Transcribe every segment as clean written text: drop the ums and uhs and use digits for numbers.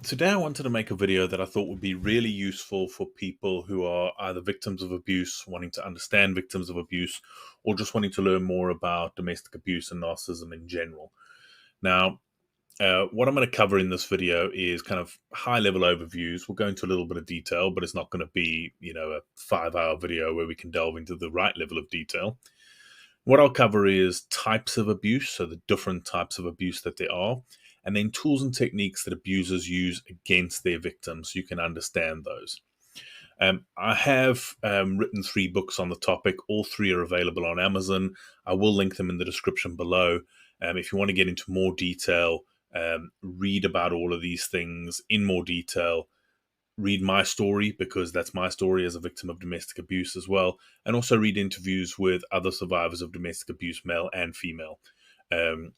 Today, I wanted to make a video that I thought would be really useful for people who are either victims of abuse, wanting to understand victims of abuse, or just wanting to learn more about domestic abuse and narcissism in general. Now, what I'm going to cover in this video is kind of high level overviews. We'll go into a little bit of detail, but it's not going to be, a 5 hour video where we can delve into the right level of detail. What I'll cover is types of abuse, so the different types of abuse that there are, and then tools and techniques that abusers use against their victims so you can understand those. I have written 3 books on the topic. All 3 are available on Amazon. I will link them in the description below. If you want to get into more detail, read about all of these things in more detail, read my story because that's my story as a victim of domestic abuse as well, and also read interviews with other survivors of domestic abuse, male and female. Um,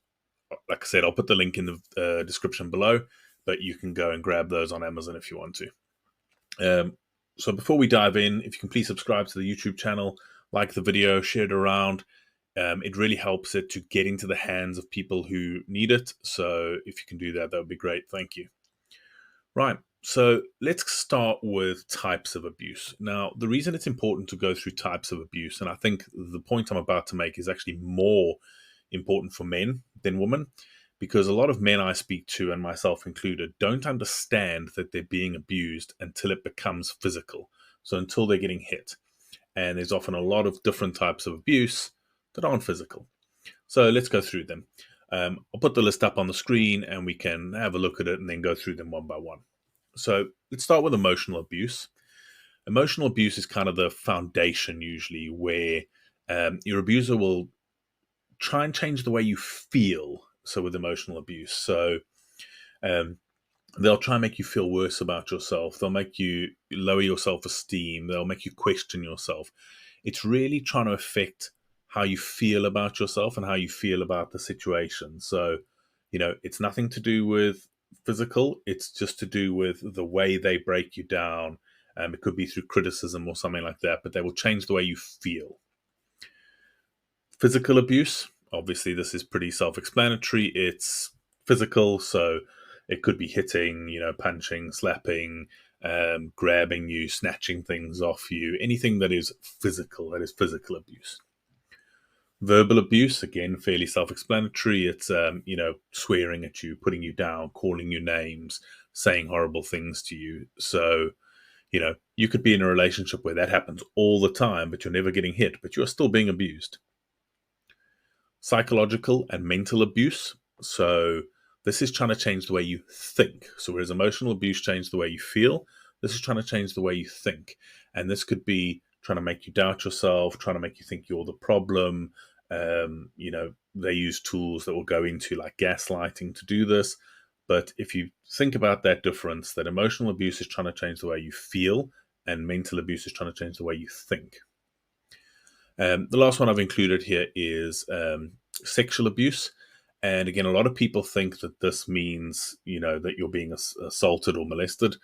like I said, I'll put the link in the description below, but you can go and grab those on Amazon if you want to. So before we dive in, if you can please subscribe to the YouTube channel, like the video, share it around. It really helps it to get into the hands of people who need it. So if you can do that, that would be great. Thank you. Right. So let's start with types of abuse. Now, the reason it's important to go through types of abuse, and I think the point I'm about to make is actually more important for men than women, because a lot of men I speak to, and myself included, don't understand that they're being abused until it becomes physical. So until they're getting hit. And there's often a lot of different types of abuse that aren't physical. So let's go through them. I'll put the list up on the screen and we can have a look at it and then go through them one by one. So let's start with emotional abuse. Emotional abuse is kind of the foundation usually where your abuser will try and change the way you feel. So with emotional abuse, so they'll try and make you feel worse about yourself. They'll make you lower your self-esteem. They'll make you question yourself. It's really trying to affect how you feel about yourself and how you feel about the situation. So, it's nothing to do with physical. It's just to do with the way they break you down. It could be through criticism or something like that, but they will change the way you feel. Physical abuse, obviously, this is pretty self-explanatory. It's physical, so it could be hitting, punching, slapping, grabbing you, snatching things off you, anything that is physical abuse. Verbal abuse, again, fairly self-explanatory. It's, swearing at you, putting you down, calling you names, saying horrible things to you. So, you could be in a relationship where that happens all the time, but you're never getting hit, but you're still being abused. Psychological and mental abuse. So this is trying to change the way you think. So whereas emotional abuse changed the way you feel, this is trying to change the way you think. And this could be trying to make you doubt yourself, trying to make you think you're the problem. They use tools that will go into like gaslighting to do this. But if you think about that difference, that emotional abuse is trying to change the way you feel and mental abuse is trying to change the way you think. The last one I've included here is sexual abuse. And again, a lot of people think that this means, that you're being assaulted or molested,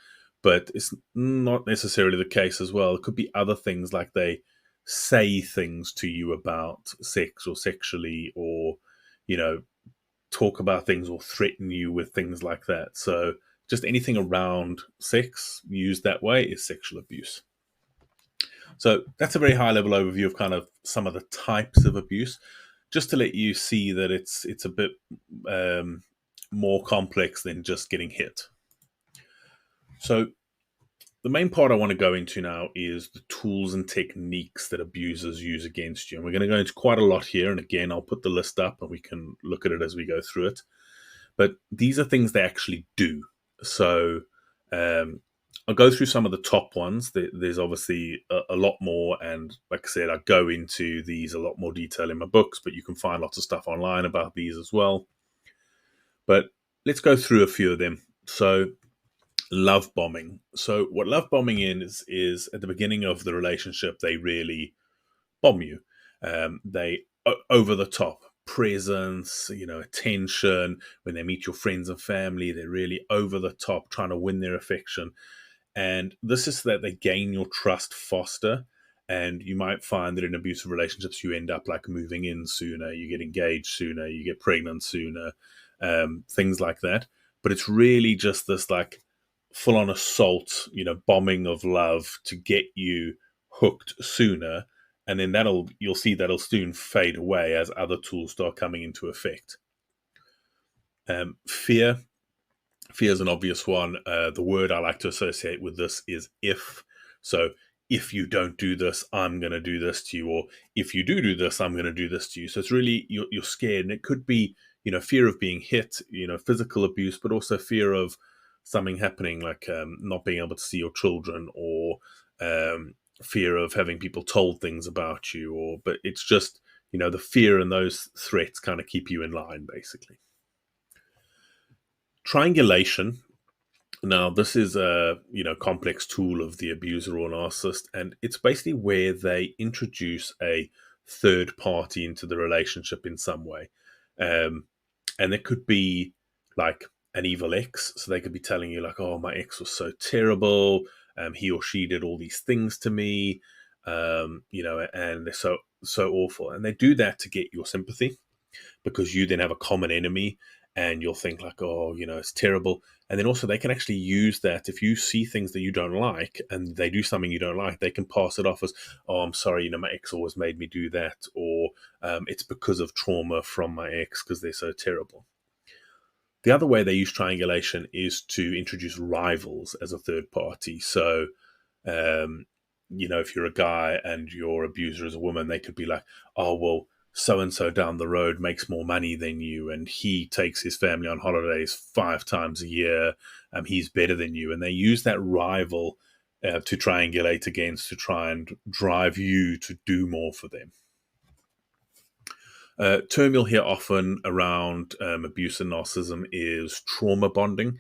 but it's not necessarily the case as well. It could be other things like they say things to you about sex or sexually, or, talk about things or threaten you with things like that. So just anything around sex used that way is sexual abuse. So that's a very high level overview of kind of some of the types of abuse, just to let you see that it's a bit more complex than just getting hit. So the main part I want to go into now is the tools and techniques that abusers use against you. And we're going to go into quite a lot here. And again, I'll put the list up and we can look at it as we go through it. But these are things they actually do. So I'll go through some of the top ones. There's obviously a lot more. And like I said, I go into these a lot more detail in my books, but you can find lots of stuff online about these as well. But let's go through a few of them. So love bombing. So what love bombing is at the beginning of the relationship, they really bomb you. They over the top presence, attention. When they meet your friends and family, they're really over the top, trying to win their affection. And this is so that they gain your trust faster. And you might find that in abusive relationships, you end up like moving in sooner, you get engaged sooner, you get pregnant sooner, things like that. But it's really just this like full on assault, bombing of love to get you hooked sooner. And then you'll see that'll soon fade away as other tools start coming into effect. Fear. Fear is an obvious one. The word I like to associate with this is if. So if you don't do this, I'm going to do this to you, or if you do this, I'm going to do this to you. So it's really you're scared, and it could be fear of being hit, physical abuse, but also fear of something happening, like not being able to see your children, or fear of having people told things about you, but it's just the fear and those threats kind of keep you in line, basically. Triangulation. Now, this is a complex tool of the abuser or narcissist, and it's basically where they introduce a third party into the relationship in some way, and it could be like an evil ex. So they could be telling you like, "Oh, my ex was so terrible. He or she did all these things to me, and they're so awful." And they do that to get your sympathy, because you then have a common enemy, and you'll think like, oh, it's terrible. And then also they can actually use that. If you see things that you don't like and they do something you don't like, they can pass it off as, oh, I'm sorry, my ex always made me do that, or it's because of trauma from my ex because they're so terrible. The other way they use triangulation is to introduce rivals as a third party. So if you're a guy and your abuser is a woman, they could be like, oh, well, so and so down the road makes more money than you, and he takes his family on holidays 5 times a year. He's better than you. And they use that rival to triangulate against, to try and drive you to do more for them. Term you'll hear often around abuse and narcissism is trauma bonding.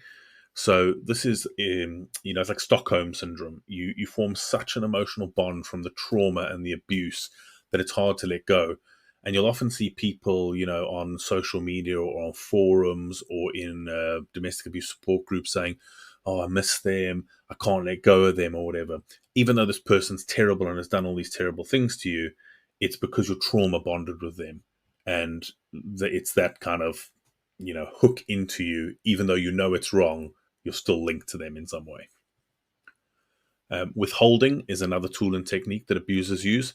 So this is, it's like Stockholm syndrome. You form such an emotional bond from the trauma and the abuse that it's hard to let go. And you'll often see people, on social media or on forums or in domestic abuse support groups saying, "Oh, I miss them. I can't let go of them," or whatever. Even though this person's terrible and has done all these terrible things to you, it's because you're trauma bonded with them, and it's that kind of hook into you. Even though it's wrong, you're still linked to them in some way. Withholding is another tool and technique that abusers use.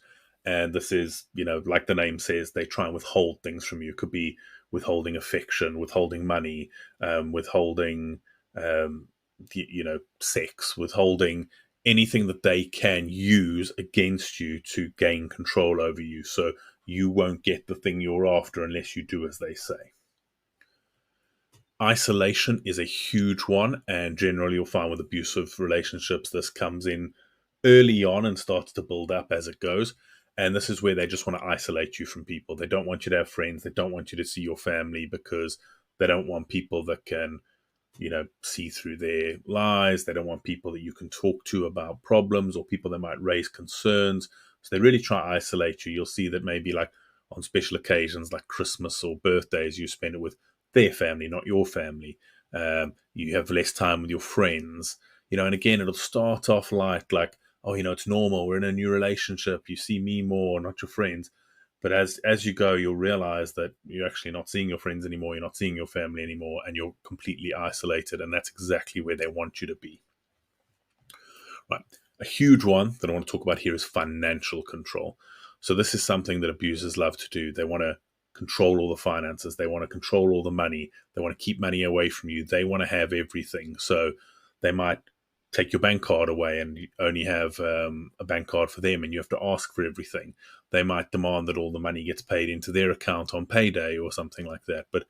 And this is, like the name says, they try and withhold things from you. It could be withholding affection, withholding money, withholding, sex, withholding anything that they can use against you to gain control over you. So you won't get the thing you're after unless you do as they say. Isolation is a huge one, and generally you'll find with abusive relationships this comes in early on and starts to build up as it goes. And this is where they just want to isolate you from people. They don't want you to have friends. They don't want you to see your family, because they don't want people that can see through their lies. They don't want people that you can talk to about problems, or people that might raise concerns. So they really try to isolate you. You'll see that maybe like on special occasions like Christmas or birthdays, you spend it with their family, not your family. You have less time with your friends, and again, it'll start off like, oh, it's normal. We're in a new relationship. You see me more, not your friends. But as you go, you'll realize that you're actually not seeing your friends anymore. You're not seeing your family anymore, and you're completely isolated. And that's exactly where they want you to be. Right. A huge one that I want to talk about here is financial control. So this is something that abusers love to do. They want to control all the finances. They want to control all the money. They want to keep money away from you. They want to have everything. So they might take your bank card away and you only have a bank card for them, and you have to ask for everything. They might demand that all the money gets paid into their account on payday or something like that. But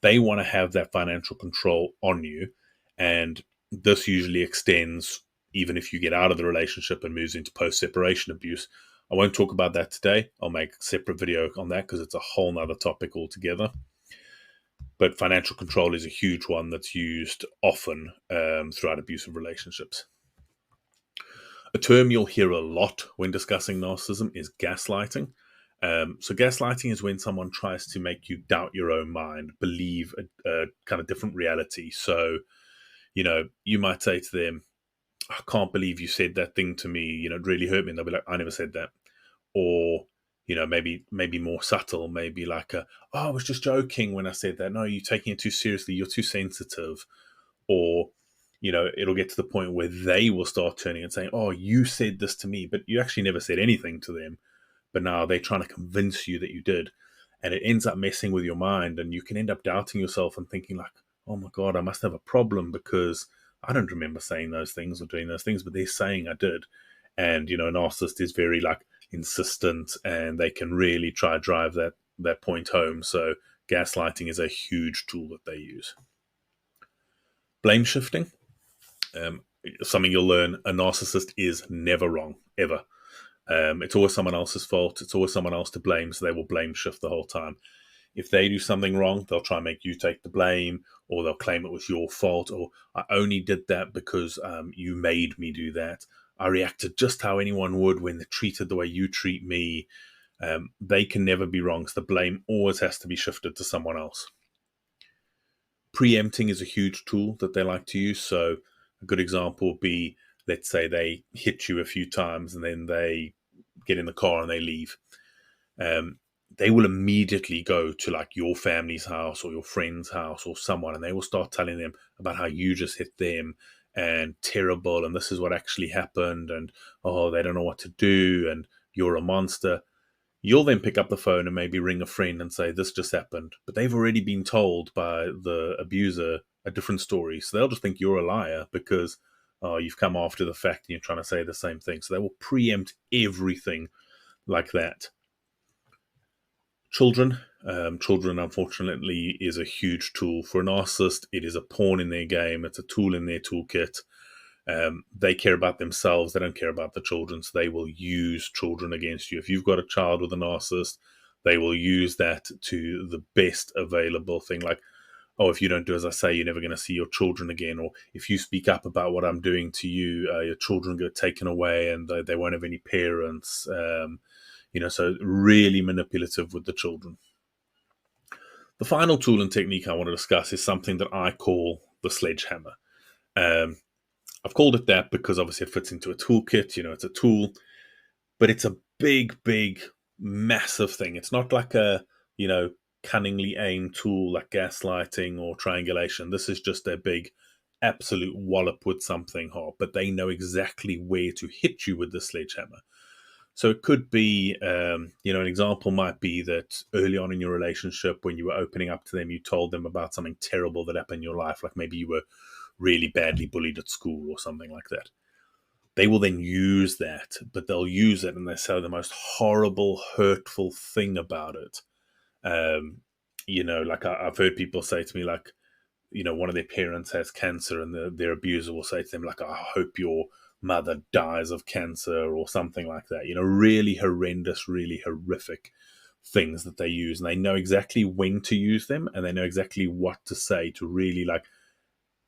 they want to have that financial control on you. And this usually extends even if you get out of the relationship and moves into post-separation abuse. I won't talk about that today. I'll make a separate video on that because it's a whole nother topic altogether. But financial control is a huge one that's used often throughout abusive relationships. A term you'll hear a lot when discussing narcissism is gaslighting. So gaslighting is when someone tries to make you doubt your own mind, believe a kind of different reality. So, you might say to them, "I can't believe you said that thing to me. It really hurt me." And they'll be like, "I never said that." Or, maybe more subtle, maybe like, "Oh, I was just joking when I said that. No, you're taking it too seriously. You're too sensitive." Or, it'll get to the point where they will start turning and saying, oh, you said this to me, but you actually never said anything to them. But now they're trying to convince you that you did. And it ends up messing with your mind, and you can end up doubting yourself and thinking like, oh my God, I must have a problem because I don't remember saying those things or doing those things, but they're saying I did. And, a narcissist is very like insistent, and they can really try to drive that point home. So gaslighting is a huge tool that they use. Blame shifting. Something you'll learn, a narcissist is never wrong, ever. It's always someone else's fault. It's always someone else to blame, so they will blame shift the whole time. If they do something wrong, they'll try and make you take the blame, or they'll claim it was your fault, or I only did that because you made me do that. I reacted just how anyone would when they're treated the way you treat me. They can never be wrong, so the blame always has to be shifted to someone else. Preempting is a huge tool that they like to use. So a good example would be, let's say they hit you a few times and then they get in the car and they leave. They will immediately go to like your family's house or your friend's house or someone, and they will start telling them about how you just hit them and terrible, and this is what actually happened, and oh, they don't know what to do, and you're a monster. You'll then pick up the phone and maybe ring a friend and say, this just happened. But they've already been told by the abuser a different story. So they'll just think you're a liar because you've come after the fact and you're trying to say the same thing. So they will preempt everything like that. Children, unfortunately, is a huge tool. For a narcissist, it is a pawn in their game. It's a tool in their toolkit. They care about themselves. They don't care about the children. So they will use children against you. If you've got a child with a narcissist, they will use that to the best available thing. Like, oh, if you don't do as I say, you're never going to see your children again. Or if you speak up about what I'm doing to you, your children get taken away and they won't have any parents. So really manipulative with the children. The final tool and technique I want to discuss is something that I call the sledgehammer. I've called it that because obviously it fits into a toolkit. It's a tool, but it's a big, big, massive thing. It's not like a, cunningly aimed tool like gaslighting or triangulation. This is just a big, absolute wallop with something hard, but they know exactly where to hit you with the sledgehammer. So it could be, an example might be that early on in your relationship, when you were opening up to them, you told them about something terrible that happened in your life, like maybe you were really badly bullied at school or something like that. They will then use that, but they'll use it and they say the most horrible, hurtful thing about it. Like I've heard people say to me, like, one of their parents has cancer and their abuser will say to them, like, I hope your mother dies of cancer or something like that. Really horrendous, really horrific things that they use. And they know exactly when to use them and they know exactly what to say to really like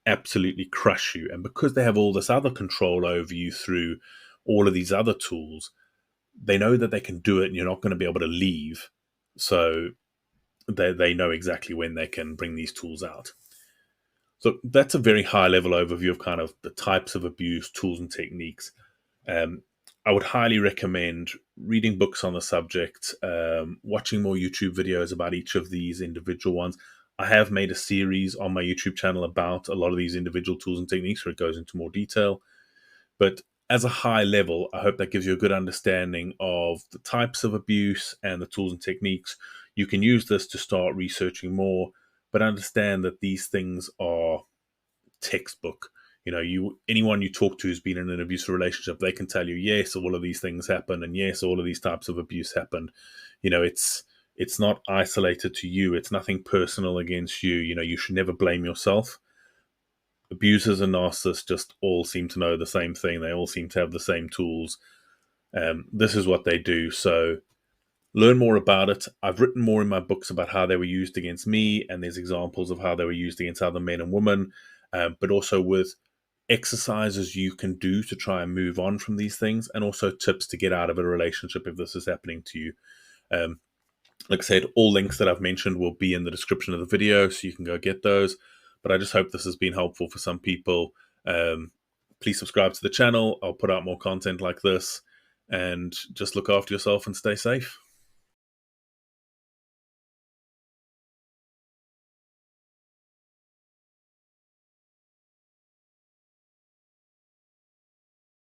absolutely crush you. And because they have all this other control over you through all of these other tools, they know that they can do it and you're not going to be able to leave. So they know exactly when they can bring these tools out. So that's a very high level overview of kind of the types of abuse, tools and techniques. I would highly recommend reading books on the subject, watching more YouTube videos about each of these individual ones. I have made a series on my YouTube channel about a lot of these individual tools and techniques where it goes into more detail. But as a high level, I hope that gives you a good understanding of the types of abuse and the tools and techniques. You can use this to start researching more, but understand that these things are textbook. Anyone you talk to who's been in an abusive relationship, they can tell you, yes, all of these things happen, and yes, all of these types of abuse happened. It's not isolated to you. It's nothing personal against you. You should never blame yourself. Abusers and narcissists just all seem to know the same thing. They all seem to have the same tools. This is what they do. So learn more about it. I've written more in my books about how they were used against me, and there's examples of how they were used against other men and women, but also with exercises you can do to try and move on from these things, and also tips to get out of a relationship if this is happening to you. Like I said, all links that I've mentioned will be in the description of the video, so you can go get those. But I just hope this has been helpful for some people. Please subscribe to the channel. I'll put out more content like this, and just look after yourself and stay safe.